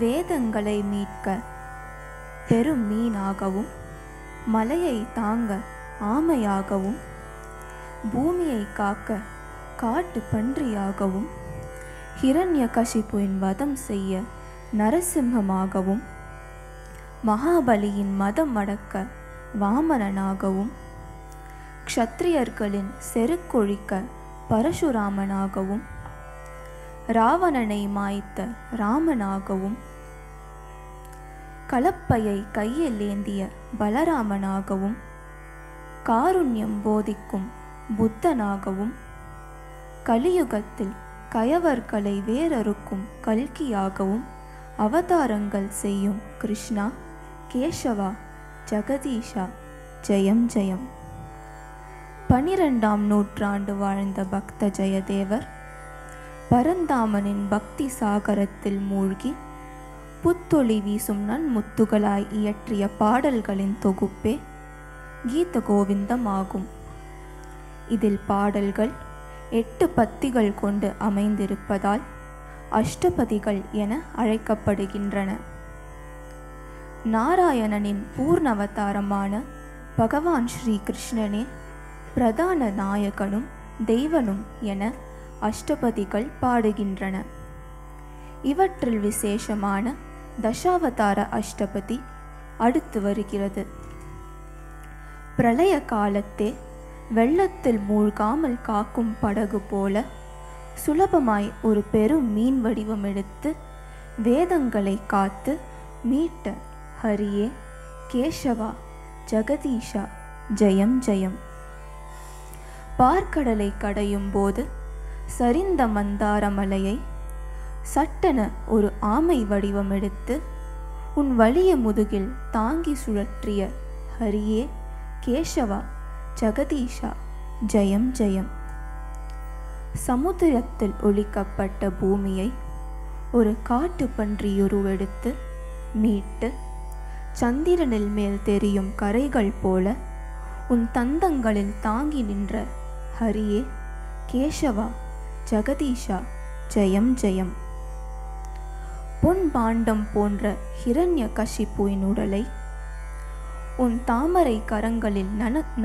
வேதங்களை மீட்க பெரும் மீனாகவும், மலையை தாங்க ஆமையாகவும், பூமியை காக்க காட்டு பன்றியாகவும், ஹிரண்யகசிபுவின் வதம் செய்ய நரசிம்மமாகவும், மகாபலியின் மதம் அடக்க வாமனனாகவும், க்ஷத்ரியர்களின் செருக்கொழிக்க பரசுராமனாகவும், ராவணனை மாய்த்த ராமனாகவும், கலப்பையை கையில் ஏந்திய பலராமனாகவும், காருண்யம் போதிக்கும் புத்தனாகவும், கலியுகத்தில் கயவர்களை வேறறுக்கும் கல்கியாகவும் அவதாரங்கள் செய்யும் கிருஷ்ணா, கேசவா, ஜெகதீஷா, ஜெயம் ஜெயம். 12ஆம் நூற்றாண்டு வாழ்ந்த பக்த ஜெயதேவர் பரந்தாமனின் பக்தி சாகரத்தில் மூழ்கி புத்தொளி வீசும் நன்முத்துகளாய் இயற்றிய பாடல்களின் தொகுப்பே கீத கோவிந்தம் ஆகும். இதில் பாடல்கள் 8 பத்திகள் கொண்டு அமைந்திருப்பதால் அஷ்டபதிகள் என அழைக்கப்படுகின்றன. நாராயணனின் பூர்ணவதாரமான பகவான் ஸ்ரீ கிருஷ்ணனே பிரதான நாயகனும் தெய்வனும் என அஷ்டபதிகள் பாடுகின்றன. இவற்றில் விசேஷமான தசாவதார அஷ்டபதி அடுத்து வருகிறது. பிரளய காலத்தே வெள்ளத்தில் மூழ்காமல் காக்கும் படகு போல சுலபமாய் ஒரு பெரும் மீன் வடிவம் எடுத்து வேதங்களை காத்து மீட்ட ஹரியே, கேசவா, ஜெகதீஷா, ஜெயம் ஜெயம். பார்க்கடலை கடையும் போது சரிந்த மந்தார மலையை சட்டென ஒரு ஆமை வடிவம் எடுத்து உன் வலிய முதுகில் தாங்கி சுழற்றிய ஹரியே, கேசவா, ஜெகதீஷா, ஜெயம் ஜெயம். சமுத்திரத்தில் ஒலிக்கப்பட்ட பூமியை ஒரு காட்டு பன்றியுருவெடுத்து மீட்டு சந்திரனில் மேல் தெரியும் கரைகள் போல உன் தந்தங்களில் தாங்கி நின்ற ஹரியே, கேசவா, ஜெகதீஷா, ஜெயம் ஜெயம். பொன் பாண்டம் போன்ற ஹிரண்யகசிபுவின் உடலை உன் தாமரை கரங்களில்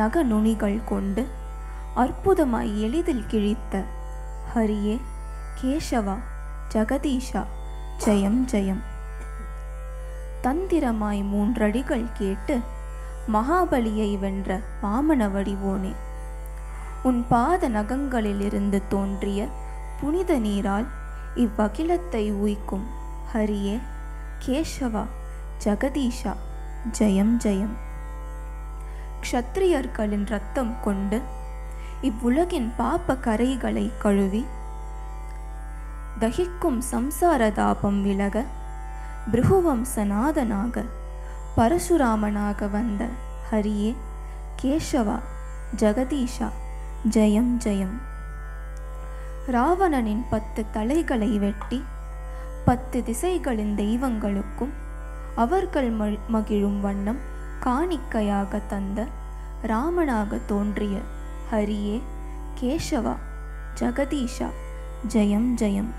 நக நுனிகள் கொண்டு அற்புதமாய் எளிதில் கிழித்த ஹரியே, கேசவா, ஜெகதீஷா, ஜெயம் ஜெயம். தந்திரமாய் 3 அடிகள் கேட்டு மகாபலியை வென்ற வாமன வடிவோனே, உன் பாத நகங்களிலிருந்து தோன்றிய புனித நீரால் இவ்வகிலத்தை உய்க்கும் ஹரியே, கேசவா, ஜெகதீஷா, ஜெயம் ஜெயம். க்ஷத்ரியர்களின் இரத்தம் கொண்டு இவ்வுலகின் பாப்ப கரைகளை கழுவி தகிக்கும் சம்சார தாபம் விலக பிருகுவம்சநாதனாக பரசுராமனாக வந்த ஹரியே, கேசவா, ஜெகதீஷா, ஜெயம் ஜெயம். ராவணனின் 10 தலைகளை வெட்டி 10 திசைகளின் தெய்வங்களுக்கும் அவர்கள் மகிழும் வண்ணம் காணிக்கையாக தந்த ராமனாக தோன்றிய ஹரியே, கேசவா, ஜெகதீஷா, ஜெயம் ஜெயம்.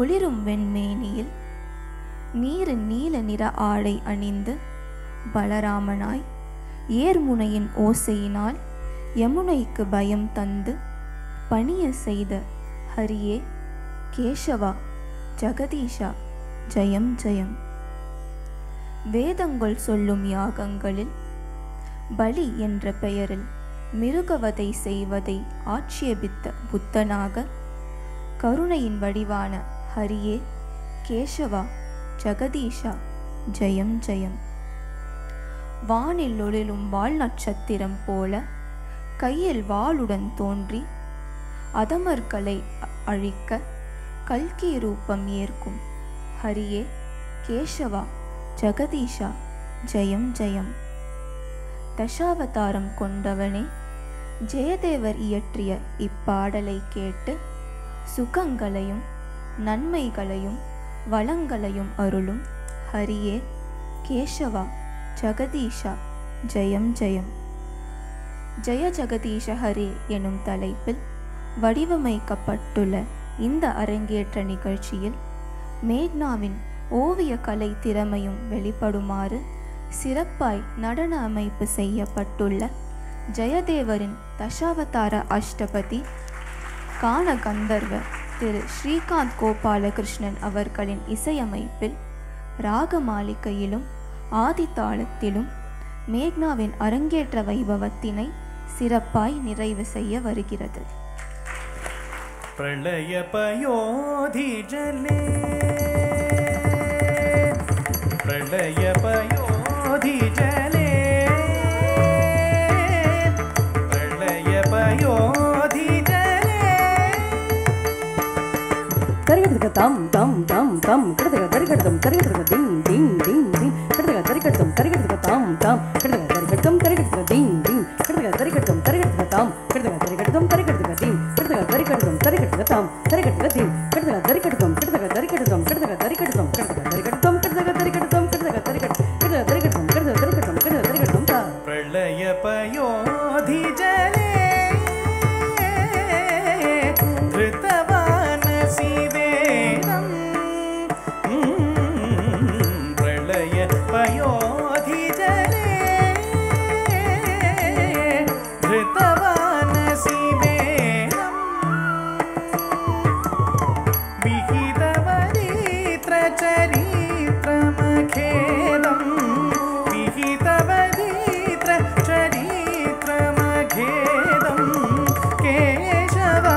ஒளிரும் வெண்மேனியில் நீரின் நீல நிற ஆடை அணிந்து பலராமனாய் ஏர்முனையின் ஓசையினால் யமுனைக்கு பயம் தந்து பணிய செய்த ஹரியே, கேசவா, ஜெகதீஷா, ஜெயம் ஜெயம். வேதங்கள் சொல்லும் யாகங்களில் பலி என்ற பெயரில் மிருகவதை செய்வதை ஆட்சேபித்த புத்தனாக கருணையின் வடிவான ஹரியே, கேசவா, ஜெகதீஷா, ஜெயம் ஜெயம். வானில் ஒளிரும் வால் நட்சத்திரம் போல கையில் வாளுடன் தோன்றி அதமர்களை அழிக்க கல்கி ரூபம் ஏற்கும் ஹரியே, கேசவா, ஜெகதீஷா, ஜெயம் ஜெயம். தசாவதாரம் கொண்டவனே, ஜெயதேவர் இயற்றிய இப்பாடலை கேட்டு சுகங்களையும் நன்மைகளையும் வளங்களையும் அருளும் ஹரியே, கேசவா, ஜெகதீஷா, ஜெயம் ஜெயம். ஜெய ஜெகதீஷ ஹரே எனும் தலைப்பில் வடிவமைக்கப்பட்டுள்ள இந்த அரங்கேற்ற நிகழ்ச்சியில் மேக்னாவின் ஓவிய கலை திறமையும் வெளிப்படுமாறு சிறப்பாய் நடன அமைப்பு செய்யப்பட்டுள்ள ஜெயதேவரின் தசாவதார அஷ்டபதி கான கந்தர்வர் திரு ஸ்ரீகாந்த் கோபாலகிருஷ்ணன் அவர்களின் இசையமைப்பில் ராகமாலிகையிலும் ஆதித்தாளத்திலும் மேக்னாவின் அரங்கேற்ற வைபவத்தினை சிறப்பாய் நிறைவு செய்ய வருகிறது. பிரளய பயோதி ஜலே பிரளய பயோதி ஜலே பிரளய பயோதி ஜலே தரிகடக தம் தம் தம் தம் கடக தரிகடகம் தரிகடக டிங் டிங் டிங் டிங் கடக தரிகடகம் தரிகடக தம் தம் கடக தரிகடகம் தரிகடக டிங் டிங் கடக தரிகடகம் தரிகடக தம் கடக தரிகடகம் தரிகடக டிங் கடக தரிகடகம் தரிகடக தம் தரிகடக டிங் கடக தரிகடகம் கடக தரிகடகம் கடக தரிகடகம் கடக தரிகடகம் கடக தரிகடகம் கடக தரிகடகம் கடக தரிகடகம் கடக தரிகடகம் கடக தரிகடகம் தா பிரளய பயோதி ஜலே ऋतवान शिवेदं प्रलय पयोधि जले ऋतवान शिवेदं विहितवरित्र चरित्रमखेदं विहितवरित्र चरित्रमखेदं केशवा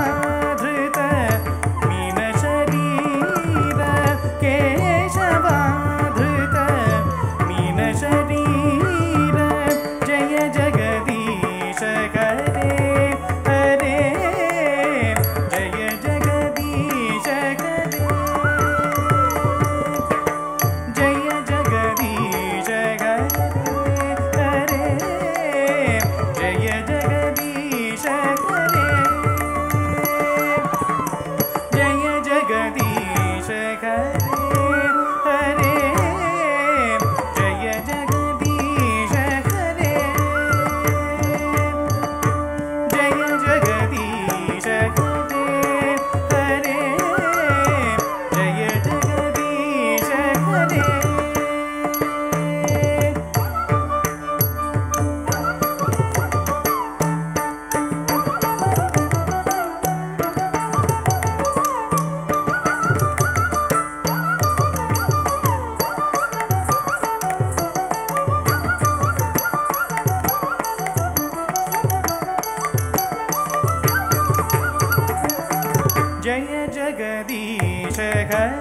जय जगदीश हरे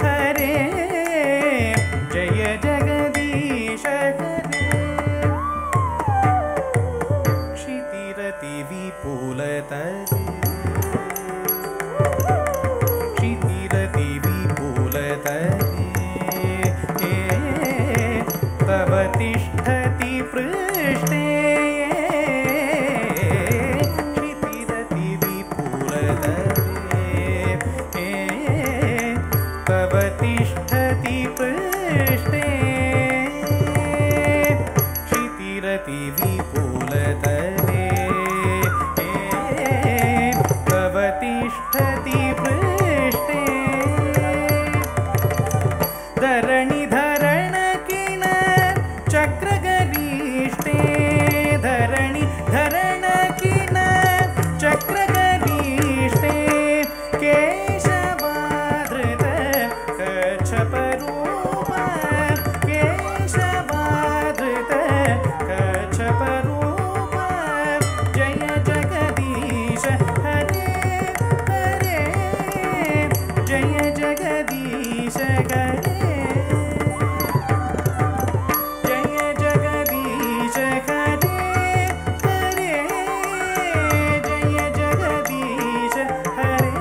हरे जय जगदीश हरे क्षितिरति विपुलतरे क्षितिरति विपुलतरे तव तिष्ठति पृष्ठे तिष्ठति पृष्ठे क्षितिरति विपुलतरे तव तिष्ठति पृष्ठे धरणि धरणकिन चक्रगरीष्टे धरणि धरणकिन चक्रगरीष्टे केशवाधृत कच्छपरूप केशवाधृत कच्छपरूप जय जगदीश हरे हरे जय जगदीश हरे जय जगदीश हरे हरे जय जगदीश हरे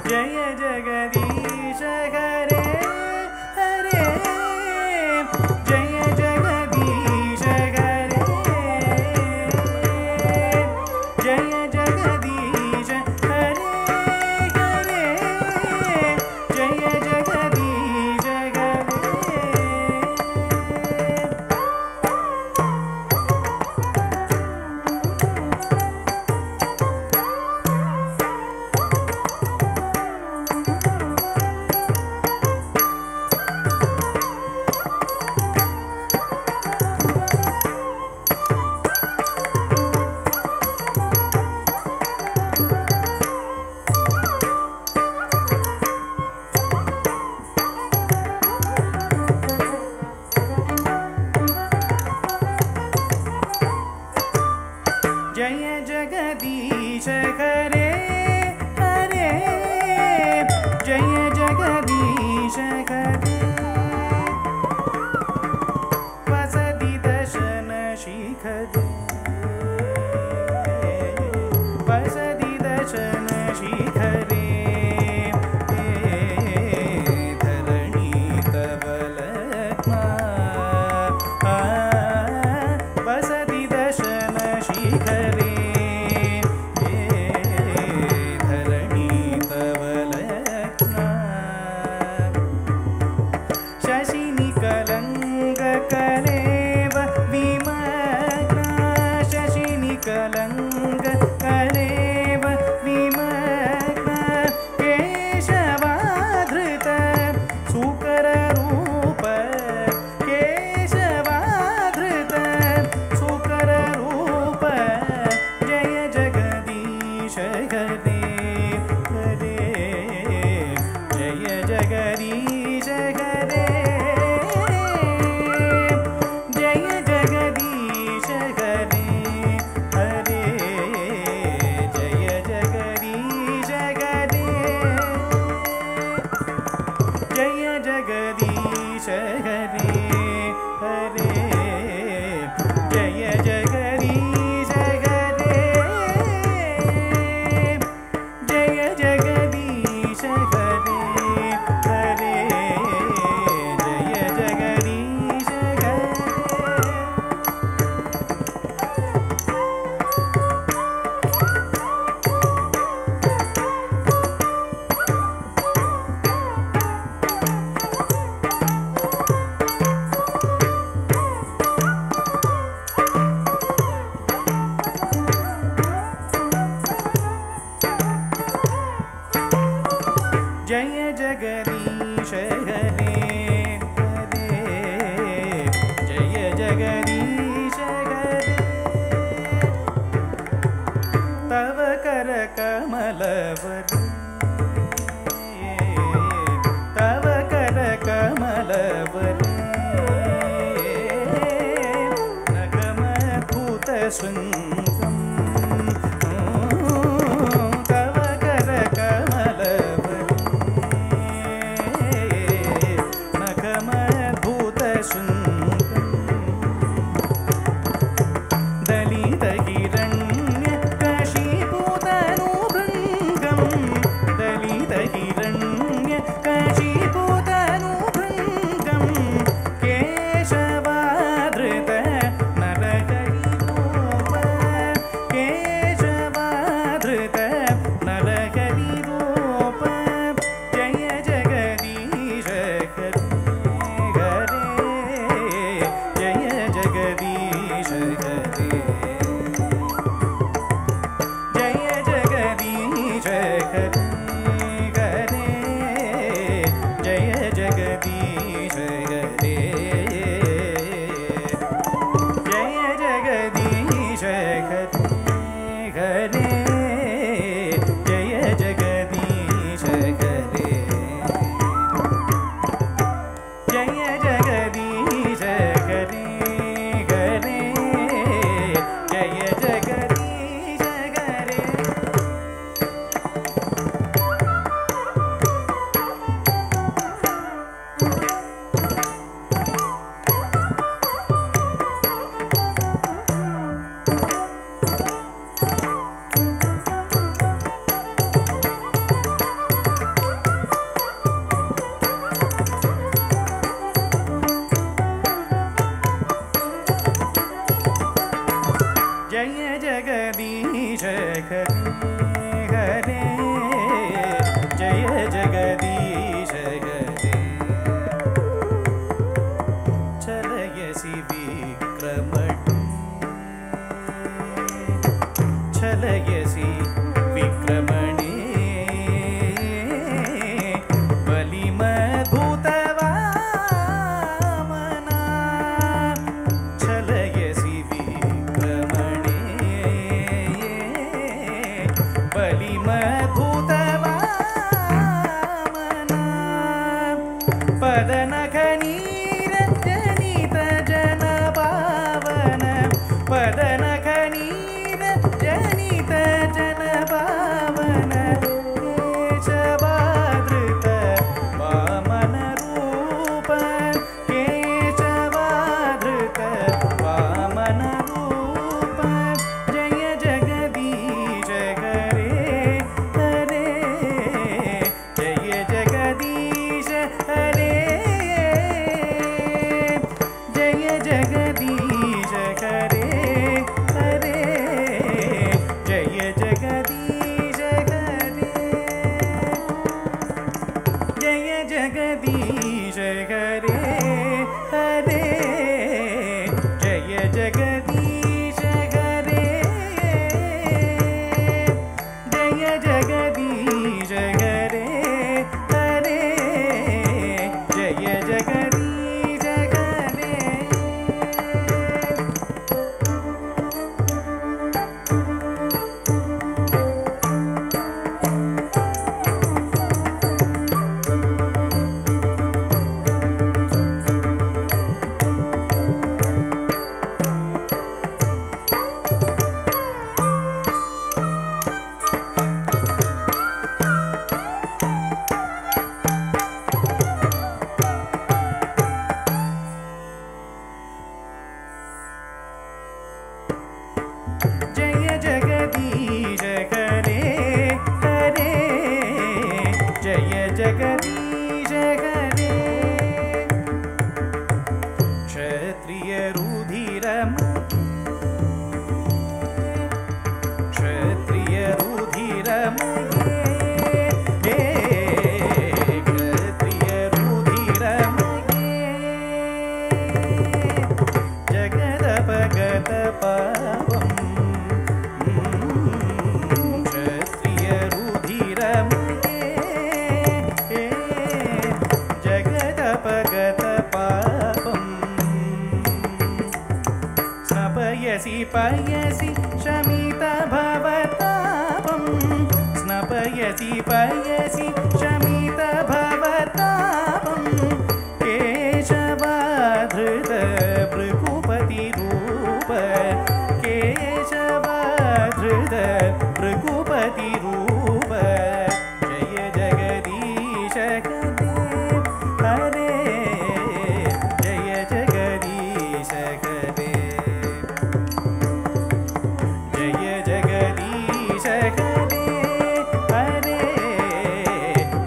जय जगदीश हरे हरे जय जगदीश हरे जय जगदीश हरे हरे जय जगदीश हरे जय जगदीश हरे हरे जय जगदीश हरे तव कर कमलवरे तव कर कमलवरे नगमभूत शृङ्गम् तव कर कमलवरे नगमभूत शृङ्गम् दलितहिरण्य कशीभूतनुभृङ्गम् दलितहिरण्य कशीभूतनुभृङ्गम् केशवाधृत नरहरिरूप केशवाधृत नरहरिरूप जय जगदीश हरे जय जगदीश हरे जय जगदीश हरे हरे जय जगदीश हरे जय जगदीश हरे हरे जय जगदीश हरे जय जगदीश हरे हरे जय जगदीश हरे जय जगदीश हरे हरे जय जगदीश हरे चलयसि विक्रमणे चलयसि विक्रमणे बलिमभूतवामना चलयसि विक्रमणे बलिमभूतवामना पदनखनीरजनित जनपावन पदनखनीरजनित जनपावन केशवाधृत वामनरूप केशवाधृत वामनरूप जय जगदीश हरे हरे जय जगदीश हरे जय जगदीश हरे हरे जय जगदीश हरे जय जगदीश हरे हरे जय जगदीश हरे जय जगदीश हरे हरे जय जगदीश हरे जय जगदीश हरे हरे जय जगदीश हरे क्षत्रिय रुधिरम क्षत्रिय रुधिरम क्षत्रिय रुधिरम जगदपगत पावम् क्षत्रिय रुधिरम पयसि शमितभवतापं स्नपयसि पयसि शमितभवतापं केशवाधृत भृगुपतिरूप केशवाधृत भृगुपतिरूप जय जगदीश हरे जय जगदीश हरे जय जगदीश हरे हरे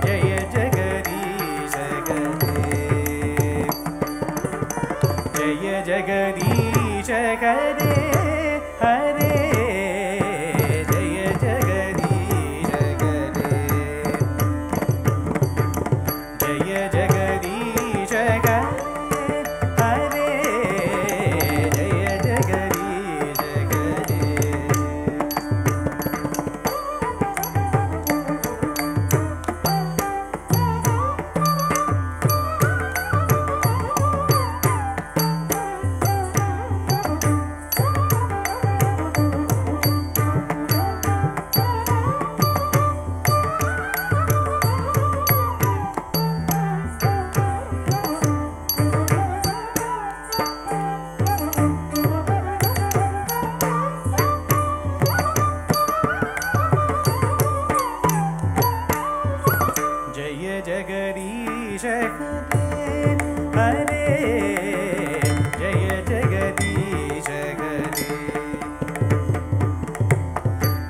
जय जगदीश हरे जय जगदीश हरे हरे जय जगदीश हरे जय जगदीश हरे जय जगदीश हरे जय जगदीश हरे जय जगदीश हरे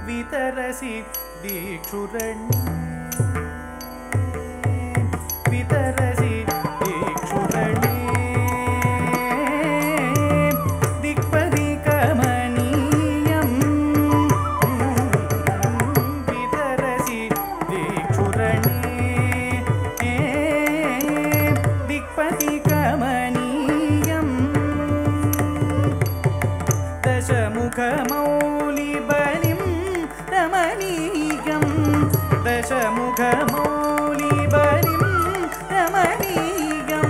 वितरसि दीक्षुरण्ये वितरसि दीक्षुरण्ये दिक्पदिकमनीयं वितरसि दीक्षुरण्ये दिक्पदिकमनीयं दशमुखमौलिबलिं रमणीयं दशमुखमौलिबलिं रमणीयं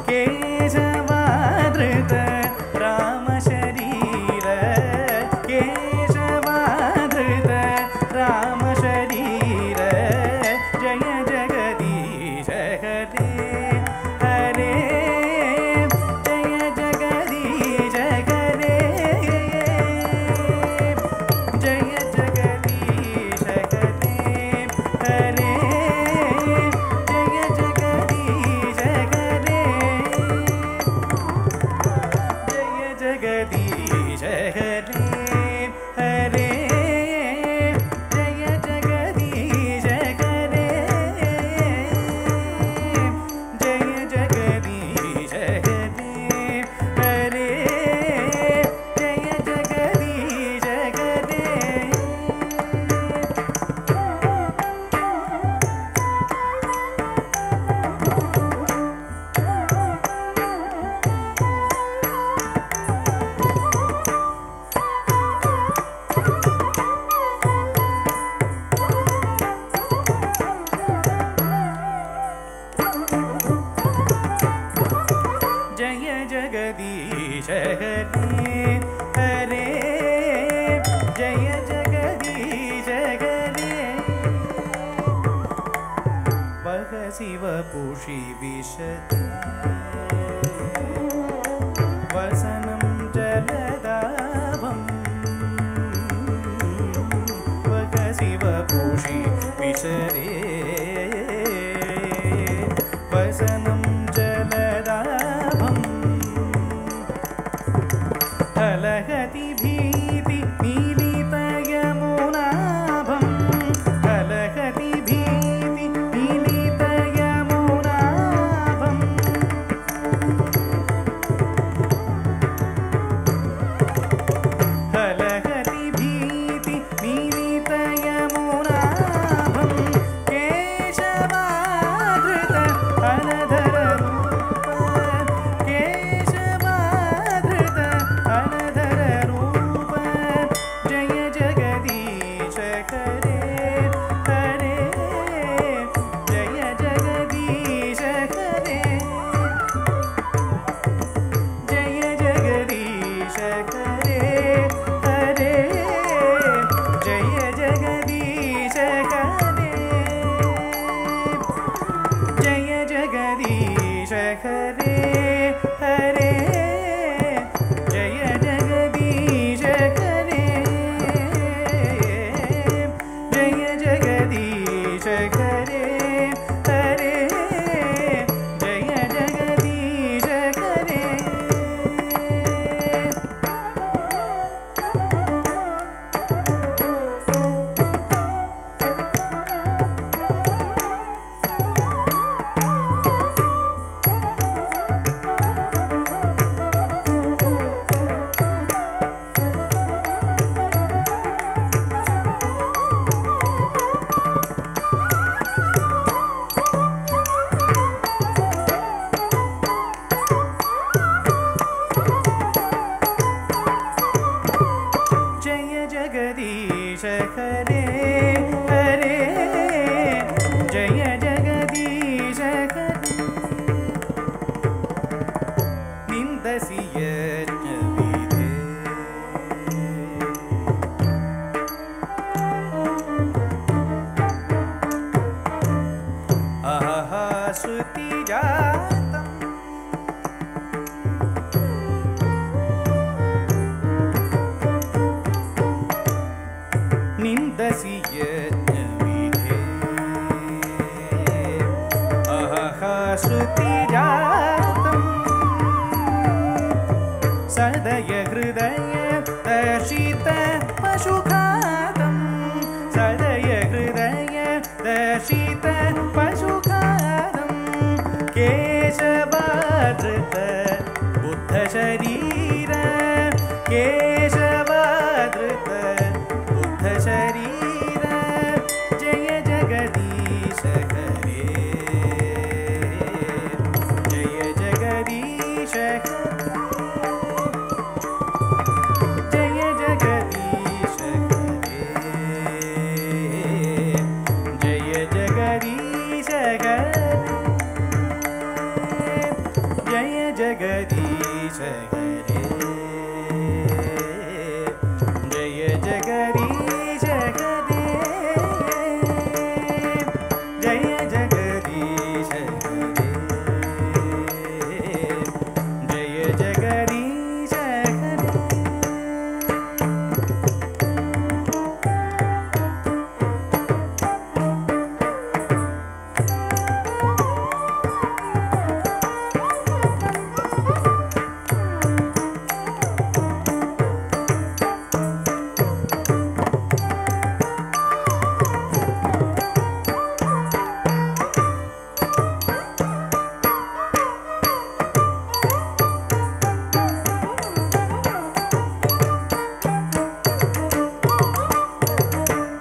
केशवाधृत रामशरीर केशवाधृत रामशरीर जय जगदीश हरे हरे जय जगदीश हरे जय जगदीश हरे हरे जय जगदीश हरे जय जगदीश हरे हरे जय जगदीश हरे जय जगदीश हरे हरे जय जगदीश हरे जय जगदीश हरे हरे जय जगदीश हरे वह शिव पुषि विशति वसनं जलदाभं वह शिव पुषि विशरे वसनं जलदाभं हलहति भीति मीलितयमुनाभं हलहति भीति मीलितयमुनाभं हलहति भीति मीलितयमुनाभं केशवाधृत अनधर हरे हरे जय जगदीश हरे जय जगदीश हरे हरे जय जगदीश हरे जय जगदीश हरे हरे जय जगदीश हरे निंदसिय विधे अहा श्रुति जातम् निंदसि यज्ञविधे अहा श्रुतिजातम् सदय हृदय दर्शित पशुघातम् सदय हृदय दर्शित पशुघातम् केशवाधृत बुद्ध शरीर केशवाधृत शरीर जय जगदीश हरे जय जगदीश जय जगदीश हरे जय जगदीश जय जगदीश हरे जय जगदीश जय जगदीश जय जगदीश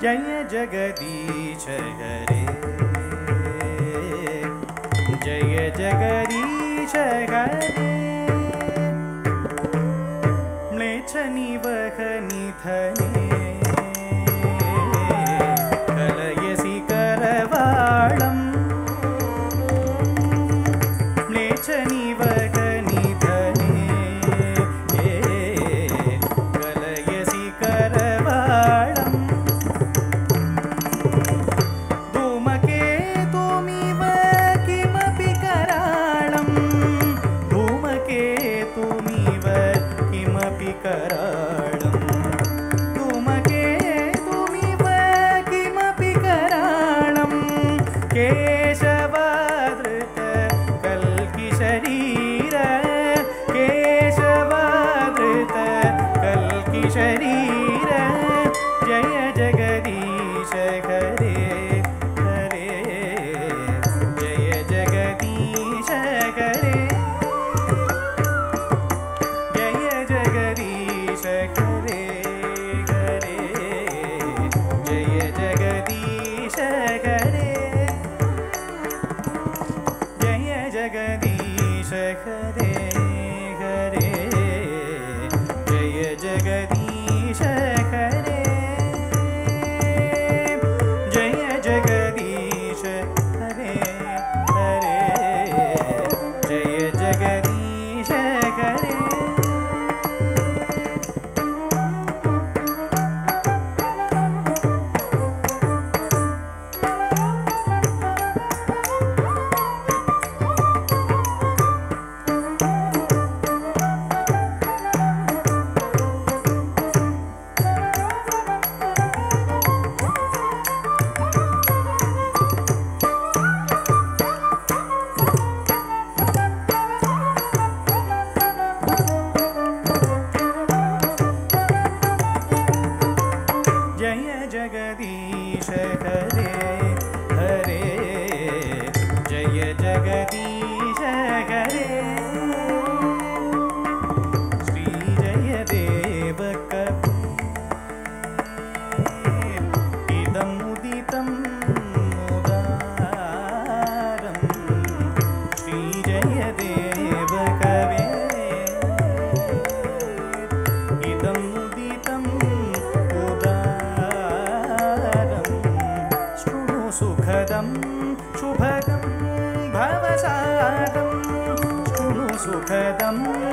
जय जगदीश हरे जय जगदीश हरे म्लेच्छ निवह निधने कलयसि करवाळम् म्लेच्छ निवह निधने कलयसि करवाळम् धूमकेतुमिव किमपि कराळम् धूमकेतुमिव किमपि कराळम् धूमकेतुमिव किमपि कराळम् केशवाधृत कल्किशरीर केशवाधृत कल्किशरीर जय जगदीश हरे हरे जय जगदीश हरे जय जगदीश हरे हरे जय जगदीश हरे जय जगदीश हरे हरे जय जगदीश हरे जय जगदीश हरे हरे जय जगदीश हरे सुखदम्